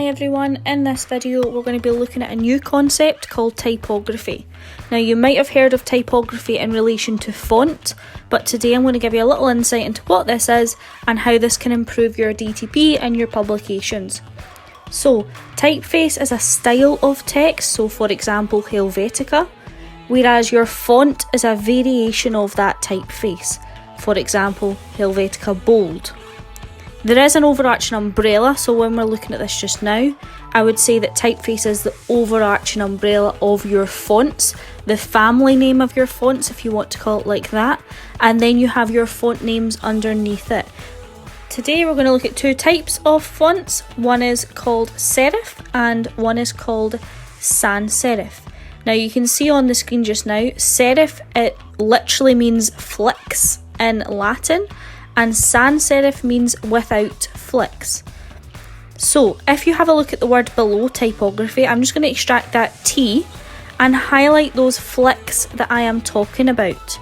everyone, in this video we're going to be looking at a new concept called typography. Now you might have heard of typography in relation to font, but today I'm going to give you a little insight into what this is and how this can improve your DTP and your publications. So typeface is a style of text, so for example Helvetica, whereas your font is a variation of that typeface, for example Helvetica Bold. There is an overarching umbrella, so when we're looking at this just now, I would say that typeface is the overarching umbrella of your fonts, the family name of your fonts if you want to call it like that, and then you have your font names underneath it. Today we're going to look at two types of fonts. One is called Serif and one is called sans serif. Now you can see on the screen just now, serif, it literally means flicks in Latin, and sans serif means without flicks. So if you have a look at the word below typography, I'm just going to extract that T and highlight those flicks that I am talking about.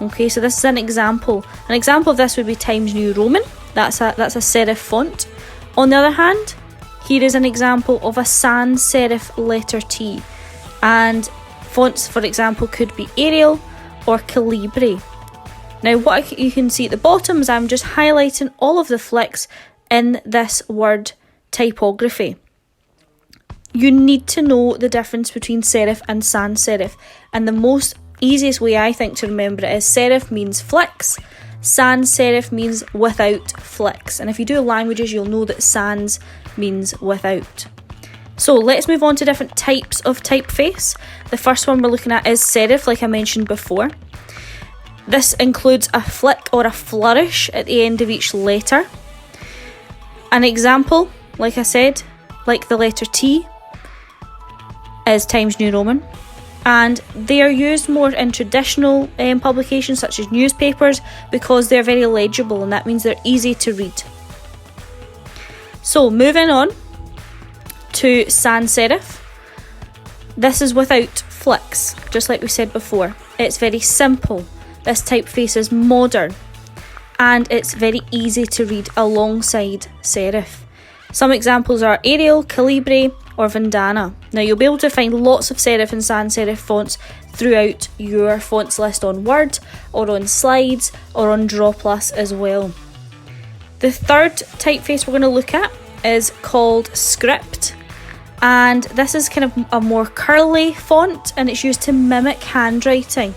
Okay, so this is an example. An example of this would be Times New Roman. That's a serif font. On the other hand, here is an example of a sans serif letter T. And fonts, for example, could be Arial or Calibri. Now what you can see at the bottom is I'm just highlighting all of the flicks in this word typography. You need to know the difference between serif and sans serif, and the easiest way I think to remember it is serif means flicks, sans serif means without flicks, and if you do languages you'll know that sans means without. So let's move on to different types of typeface. The first one we're looking at is serif, like I mentioned before. This includes a flick or a flourish at the end of each letter. An example, like I said, like the letter T, is Times New Roman. And they are used more in traditional publications such as newspapers because they're very legible, and that means they're easy to read. So moving on to sans serif. This is without flicks, just like we said before. It's very simple. This typeface is modern and it's very easy to read alongside serif. Some examples are Arial, Calibri or Vandana. Now you'll be able to find lots of serif and sans serif fonts throughout your fonts list on Word or on slides or on Draw Plus as well. The third typeface we're going to look at is called Script, and this is kind of a more curly font and it's used to mimic handwriting.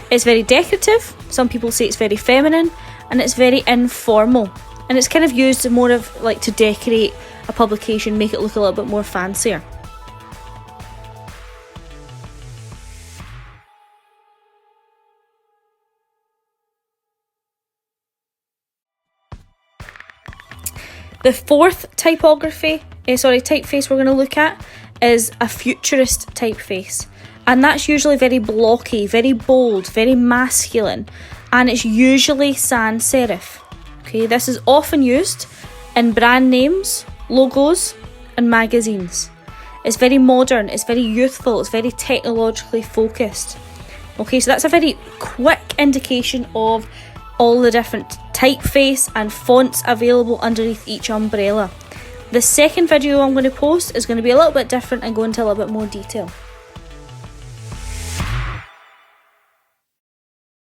It's very decorative, some people say it's very feminine, and it's very informal. And it's kind of used more of like to decorate a publication, make it look a little bit more fancier. The fourth typeface we're going to look at is a futurist typeface. And that's usually very blocky, very bold, very masculine, and it's usually sans serif. Okay, this is often used in brand names, logos, and magazines. It's very modern, it's very youthful, it's very technologically focused. Okay, so that's a very quick indication of all the different typeface and fonts available underneath each umbrella. The second video I'm going to post is going to be a little bit different and go into a little bit more detail.